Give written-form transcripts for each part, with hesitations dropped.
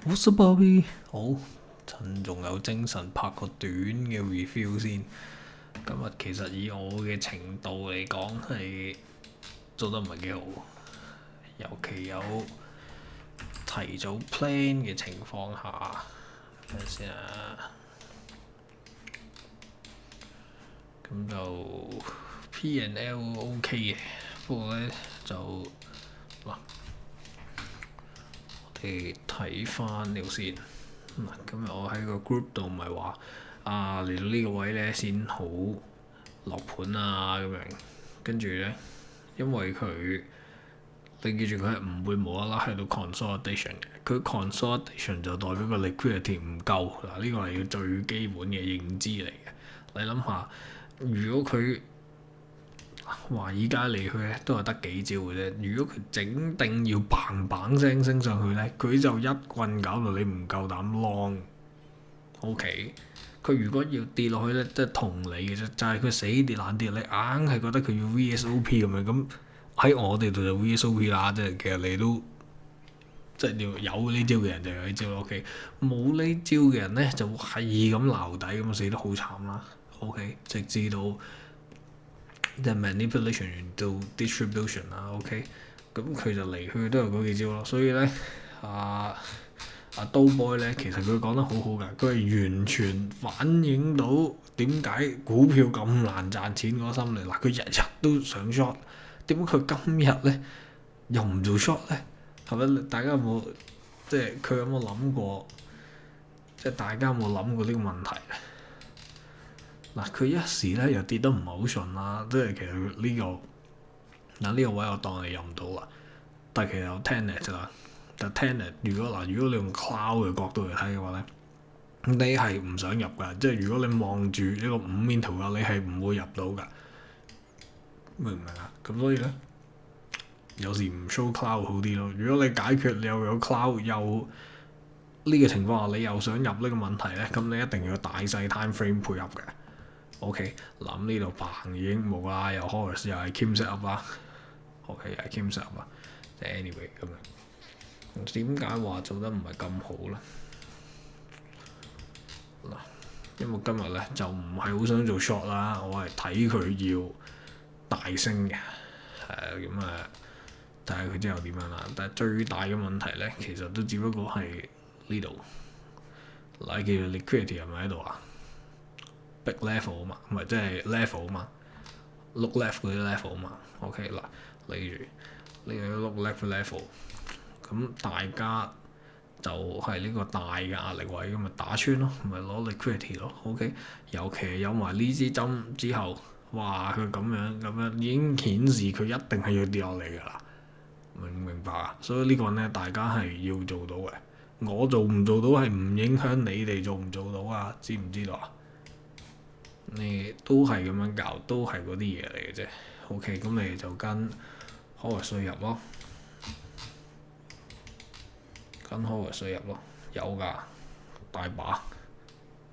What's up, Bobby？好，趁仲有精神拍個短嘅 review 先。今日其實以我嘅程度嚟講係做得唔係幾好，尤其有提早 plan 嘅情況下，睇下先啊。咁就 P&L OK 嘅，不過咧就嗱，我哋睇翻條先。今日我喺個 group 度咪話嚟到呢個位咧先好落盤啊咁樣，跟住咧因為佢你記住佢係唔會無啦啦喺度 consolidation 嘅，佢 consolidation 就代表個 liquidity 唔夠嗱，呢個係最基本嘅認知嚟嘅。你諗下，如果佢華爾街嚟去咧都係得幾招嘅啫。如果佢整定要砰砰聲升上去咧，佢就一棍搞到你唔夠膽 long。OK，佢如果要跌落去咧，即係同理嘅啫，就係佢死跌爛跌，你硬係覺得佢要 VSOP 咁樣。咁喺我哋度就 VSOP 啦，即係其實你都即係要有呢招嘅人就有呢招 OK，冇呢招嘅人咧就係咁撈底咁死得好慘啦。OK，直至到即係 manipulation 到 distribution 啦，OK，咁佢就嚟去都係嗰幾招咯，所以咧刀 boy 咧，其實佢講得好好㗎，佢係完全反映到點解股票咁難賺錢嗰個心理。嗱，佢日日都上 short，點解佢今日咧又唔做 short 咧？係咪？大家有冇即係佢有冇諗過？即係大家有冇諗過呢個問題咧？嗱，佢一時咧又跌得唔係好順啦，即係其實呢個位我當你入唔到啦，但係其實有 tenet 啦，但 tenet 如果你用 cloud 嘅角度嚟睇嘅話咧，你係唔想入㗎，即係如果你望住呢個5面圖啊，你係唔會入到㗎，明唔明啊？咁所以咧，有時唔 show cloud 好啲咯。如果你解決你又有 cloud 又呢個情況下，你又想入呢個問題咧，咁你一定要大細 time frame 配合嘅。OK，嗱呢度嘭已經冇啦，又 Horus 又係 Kim set up 啦。OK，又係 Kim set up 啦。anyway 咁樣，點解話做得唔係咁好咧？嗱，因為今日咧就唔係好想做 short 啦，我係睇佢要大升嘅，咁睇下佢之後點樣啦。但係最大嘅問題咧，其實都只不過係呢度，嗱叫 liquidity 係咪喺度啊？Big level 啊嘛，唔係即係 level 啊嘛，look left 嗰啲 level 啊嘛。OK 嗱，例如呢個 look left level，咁大家就係呢個大嘅壓力位咁咪打穿咯，咪攞 liquidity 咯。OK，尤其有埋呢支針之後，哇佢咁樣已經顯示佢一定係要跌落嚟㗎啦，明唔明白啊？所以呢個咧大家係要做到嘅，我做唔做到係唔影響你哋做唔做到啊？知唔知道啊？你都係咁樣搞，都係嗰啲嘢嚟嘅啫。OK，咁你就跟 Horus 入咯，跟 Horus 入咯，有㗎，大把，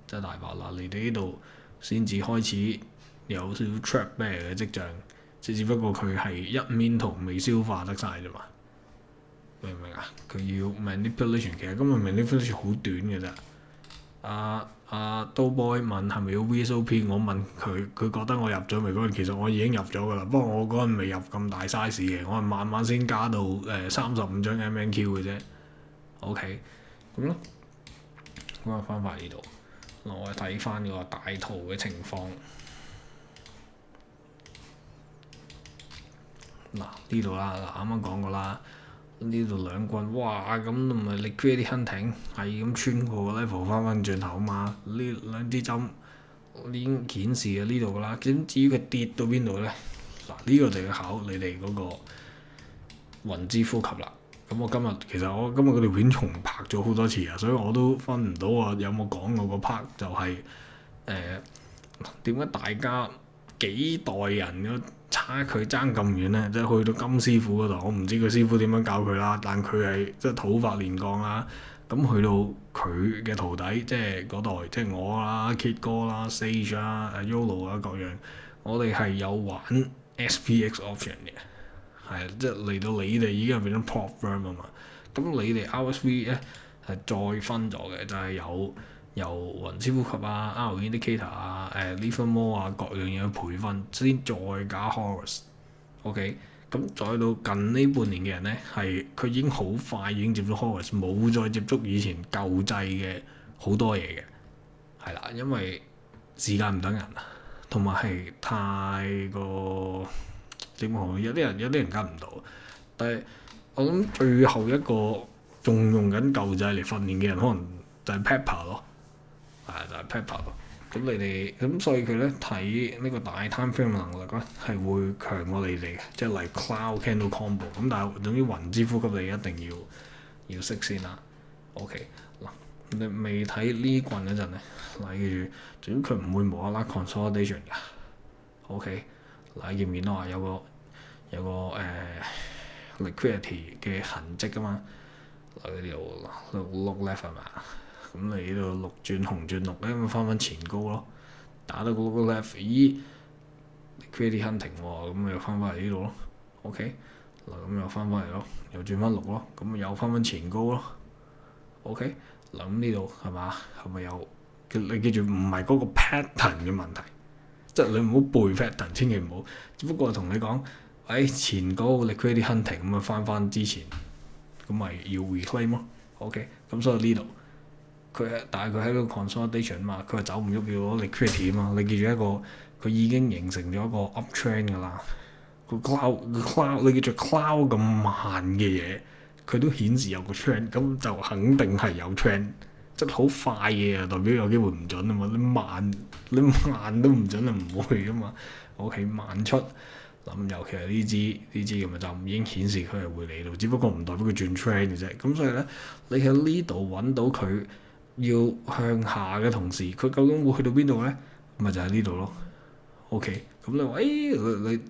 真係大把啦。你哋呢度先至開始有少少 trap 咩嘅跡象，只不過佢係一面圖未消化得晒啫嘛，明唔明啊？佢要 manipulation， 其實今日 manipulation 好短嘅啫。刀 boy 問係咪要 VSOP， 我問佢，佢覺得我入咗未嗰陣，其實我已經入咗㗎啦。不過我嗰陣未入咁大 size 嘅，我係慢慢先加到35張 MNQ 嘅啫。OK，咁咯，咁啊翻返呢度，我係睇翻個大圖嘅情況。嗱呢度啦，啱啱講過啦。呢度兩棍，哇咁唔係 liquidity hunting 係咁穿過個 level 翻轉頭嘛？呢兩支針已經顯示喺呢度噶啦。咁至於佢跌到邊度咧？嗱呢個就要考你哋嗰個雲之呼吸啦。咁我今日嗰條片重拍咗好多次啊，所以我都分唔到啊有冇講過個 part 就係點解大家幾代人嘅差距爭咁遠咧？即係去到金師傅嗰度，我唔知佢師傅點樣教佢啦，但佢係即係土法煉鋼啦。咁去到佢嘅徒弟，即係嗰代，即係我啦、Kid 哥啦、Sage 啦、Yolo 啊各樣，我哋係有玩 SPX option 嘅，係即係嚟到你哋已經係變咗 prop firm 啊嘛。咁你哋 RSV 咧係再分咗嘅，就係由雲之呼吸啊、R indicator 啊、Livermore 啊各樣嘢去培訓，先再加 Horus。OK，咁再到近呢半年嘅人咧，係佢已經好快已經接觸 Horus，冇再接觸以前舊制嘅好多嘢嘅，係啦，因為時間唔等人啊，同埋係太過點講，有啲人跟唔到，但係我諗最後一個仲用緊舊制嚟訓練嘅人，可能就係 Pepper 咯，係就係 Pepper 咯。咁你哋咁所以佢咧睇呢個大 time frame 能力咧係會強過你哋嘅，即係例如 Cloud Candle Combo。咁但係總之雲之呼吸你一定要識先啦。OK 嗱，你未睇呢棍嗰陣咧，嗱記住，總之佢唔會無啦啦 consolidation 㗎。OK，嗱見唔見到啊？有個liquidity 嘅痕跡㗎嘛？嗱呢度六 left 係嘛？咁你呢度六轉紅轉綠咧，咁翻返前高咯。打到嗰個 left，咦 liquidity hunting 喎，咁咪又翻返嚟呢度咯。OK，嗱咁又翻返嚟咯，又轉翻綠咯，咁咪又翻返前高咯。OK，嗱咁呢度係嘛？係咪有？你記住唔係嗰個 pattern 嘅問題，即係你唔好背 pattern，千祈唔好。只不過同你講，前高 liquidity hunting 咁啊翻翻之前，咁咪要 reclaim 咯。OK，咁所以呢度。但係佢喺個 consolidation 嘛，佢係走唔喐要攞 liquidity 啊嘛。你記住一個，佢已經形成咗一個 uptrend 㗎啦。個 cloud 你記住 cloud 咁慢嘅嘢，佢都顯示有個 trend，咁就肯定係有 trend。即係好快嘅代表有機會唔準啊嘛。你慢都唔準就唔會㗎嘛。OK， 慢出咁尤其係呢支咁嘅就已經顯示佢係會嚟到，只不過唔代表佢轉 trend 嘅啫。咁所以咧，你喺呢度揾到佢。要向下嘅同時，佢究竟會去到邊度咧？咪就喺呢度咯。OK，咁你話你呢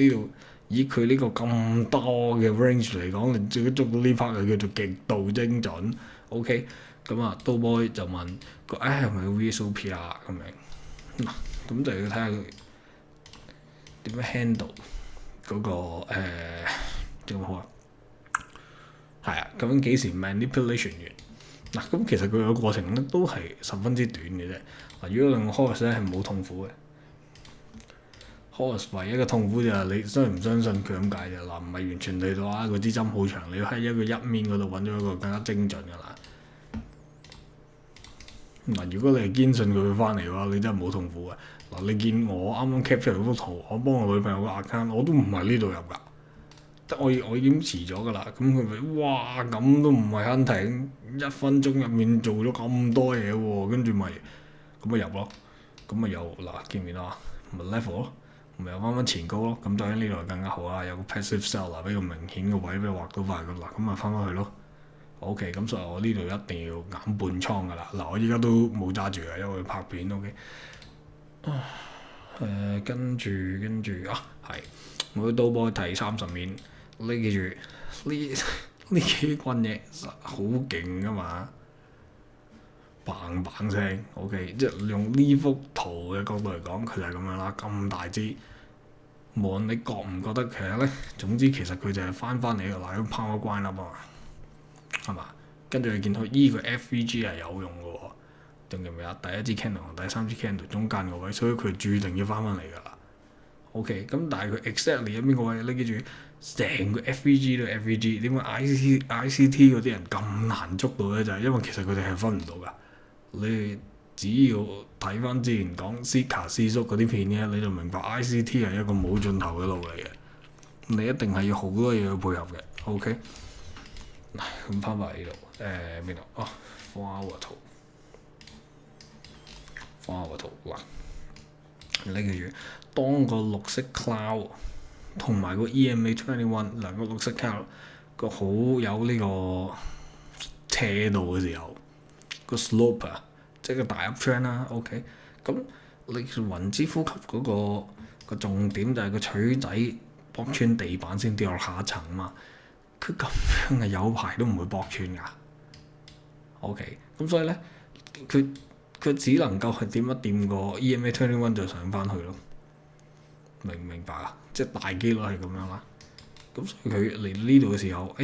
度以佢呢個咁多嘅 range 嚟講，你最捉到呢 part 就叫做極度精準。OK，咁啊，刀 boy 就問個係咪 VSOP 啊咁樣嗱，咁就要睇下佢點樣 handle 嗰個點好啊？係啊，究竟幾時 manipulation 完？嗱，咁其實佢個過程咧都係十分之短嘅啫。嗱，如果用 Horus 咧係冇痛苦嘅，Horus 唯一嘅痛苦就係你相唔相信佢咁解啫。嗱，唔係完全嚟到啊，嗰支針好長，你要喺一個一面嗰度揾咗一個更加精準㗎啦。嗱，如果你係堅信佢會翻嚟嘅話，你真係冇痛苦嘅。嗱，你見我啱啱 cap 出嚟嗰幅圖，我幫我女朋友個 account，我都唔係呢度入㗎。我已經遲咗㗎啦，咁佢咪哇咁都唔係肯停，1分鐘入面做咗咁多嘢喎，跟住咪咁咪入咯，咁咪又嗱見唔見啊？咪 level 咯，咪又翻返前高咯，咁當然呢度更加好啦，有個 passive seller 俾個明顯嘅位俾畫到塊咁嗱，咁咪翻返去咯。OK，咁所以我呢度一定要減半倉㗎啦。嗱，我依家都冇揸住啊，因為要拍片 OK。跟住啊，係我刀波睇30面。你記住呢幾棍嘢好勁噶嘛，砰砰聲 OK， 即係用呢幅圖嘅角度嚟講，佢就係咁樣啦，咁大支，無論你覺唔覺得其實咧，總之其實佢就係翻嚟嗱，咁拋個關粒啊嘛，係嘛？跟住你見到依個 FVG 係有用嘅喎，仲記唔記得第一支 candle 同第三支 candle 中間個位，所以佢注定要翻嚟㗎啦。OK，咁但係佢 exactly 喺邊個位？你記住。成個 FVG 都 FVG，點解 ICT 嗰啲人咁難捉到咧？就係因為其實佢哋係分唔到㗎。你只要睇翻之前講 Sika 師叔嗰啲片嘅，你就明白 ICT 係一個冇盡頭嘅路嚟嘅。你一定係要好多嘢去配合嘅。OK，咁翻返嚟呢度，邊度？哦 ，4 hour 圖嗱，你記住，當個綠色 cloud。同埋個 EMA21 兩個綠色卡個好有呢個斜度嘅時候，個 slope 啊，即係個大 uptrend 啦。OK，咁你雲之呼吸嗰個重點就係個錘仔駁穿地板先跌落下一層啊嘛。佢咁樣係有排都唔會駁穿㗎。OK，咁所以咧，佢只能夠係掂一掂個 EMA21 就上翻去咯。明唔明白啊？即係大機率係咁樣啦。咁所以佢嚟呢度嘅時候，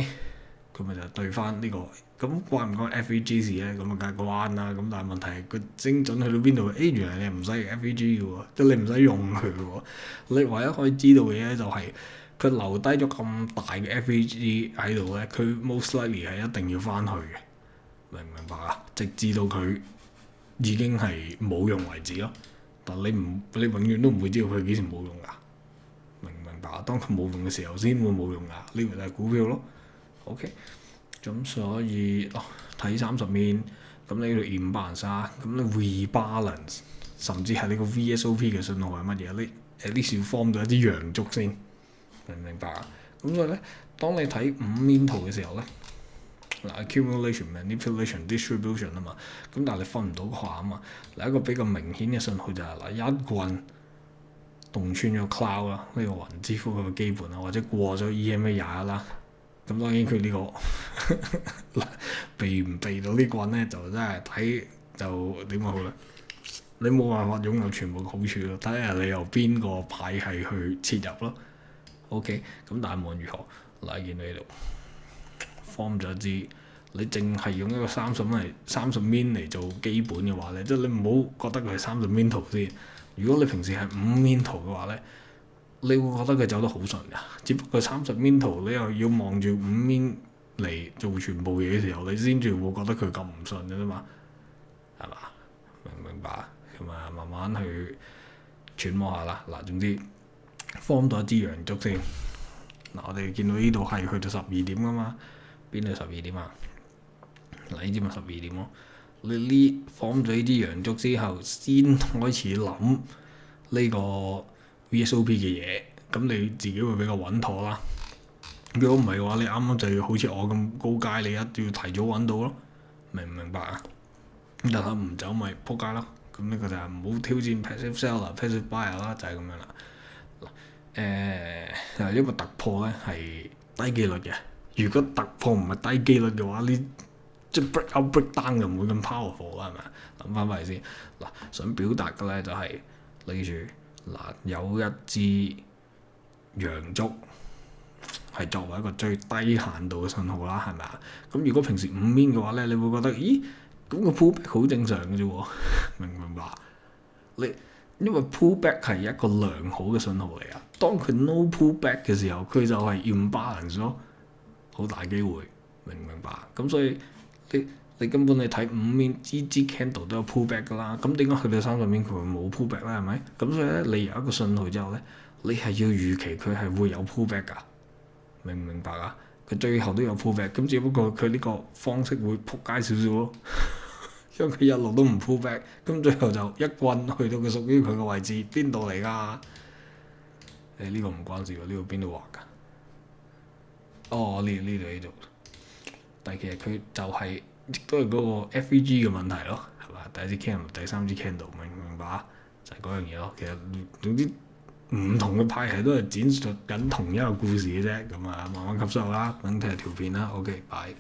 佢咪就係對翻呢個。咁關唔關 FVG 事咧？咁啊梗係關啦。咁但係問題係個精準去到邊度？原來你係唔使 FVG 嘅喎，即係你唔使用佢嘅喎。你唯一可以知道嘅嘢就係佢留低咗咁大嘅 FVG 喺度咧，佢 most likely 係一定要翻去嘅，明唔明白啊？直至到佢已經係冇用為止咯。但你永遠都唔會知道佢幾時冇用㗎，明唔明白啊？當佢冇用嘅時候先會冇用㗎，呢個就係股票咯。OK。咁所以睇30面，咁呢度 imbalance 啊，咁你 rebalance，甚至係你個 VSOP 嘅信號係乜嘢？你 at least 要 form 到一啲陽燭先，明唔明白啊？咁所以咧，當你睇5面圖嘅時候咧，嗱 accumulation、manipulation、distribution 啊嘛，咁但係你分唔到個下啊嘛。嗱一個比較明顯嘅信號就係一棍洞穿咗 cloud 啦，呢個雲之呼佢嘅基本啊，或者過咗 EMA 21啦。咁當然佢呢個避唔避到呢棍咧，就真係睇就點講好啦。你冇辦法擁有全部嘅好處咯，睇下你由邊個派系去切入咯。OK， 咁但係無論如何，嗱見到呢度 form 咗一支，你淨係用一個30面嚟做基本嘅話咧，即係你唔好覺得佢係30面圖先。如果你平時係5面圖嘅話咧，你會覺得佢走得好順㗎，只不過30面圖你又要望住5面嚟做全部嘢嘅時候，你先至會覺得佢咁唔順嘅啫嘛，係嘛？明唔明白？咁啊，慢慢去揣摩下啦。嗱，總之 form 到一支陽燭先。嗱，我哋見到呢度係去到12點㗎嘛，邊度12點啊？嗱，呢支咪12點咯。你呢 form 咗呢支陽燭之後，先開始諗呢個VSOP 嘅嘢，咁你自己會比較穩妥啦。如果唔係嘅話，你啱啱就要好似我咁高階，你一定要提早揾到咯，明唔明白啊？但係唔走咪撲街咯。咁呢個就係唔好挑戰 passive seller、passive buyer 啦，就係咁樣啦。嗱，呢個突破咧係低機率嘅。如果突破唔係低機率嘅話，你即係 break out break down 就唔會咁 powerful 啦，係咪啊？諗翻返嚟先。嗱，想表達嘅咧就係記住。嗱，有一支陽燭係作為一個最低限度嘅信號啦，係咪啊？咁如果平時5面嘅話咧，你會覺得咦，咁個 pullback 好正常嘅啫喎，明唔明白？因為 pullback 係一個良好嘅信號嚟啊。當佢 no pullback 嘅時候，佢就係 imbalance 咯，好大機會，明唔明白？咁所以你根本你睇5面支 candle 都有 pullback 噶啦，咁點解去到30面佢會冇 pullback 咧？係咪？咁所以咧，你有一個信號之後咧，你係要預期佢係會有 pullback 噶，明唔明白啊？佢最後都有 pullback，咁只不過佢呢個方式會撲街少少咯，因為佢一路都唔 pullback，咁最後就一棍去到佢屬於佢嘅位置，邊度嚟㗎？呢個唔關事喎，呢個邊度畫㗎？呢度，但係其實佢就係、亦都係嗰個 FVG 嘅問題咯，係嘛？第一支 candle、第三支 candle，明唔明白？就係嗰樣嘢咯。其實總之唔同嘅派系都係展述緊同一個故事嘅啫。咁啊，慢慢吸收啦，等睇下條片啦。OK，拜。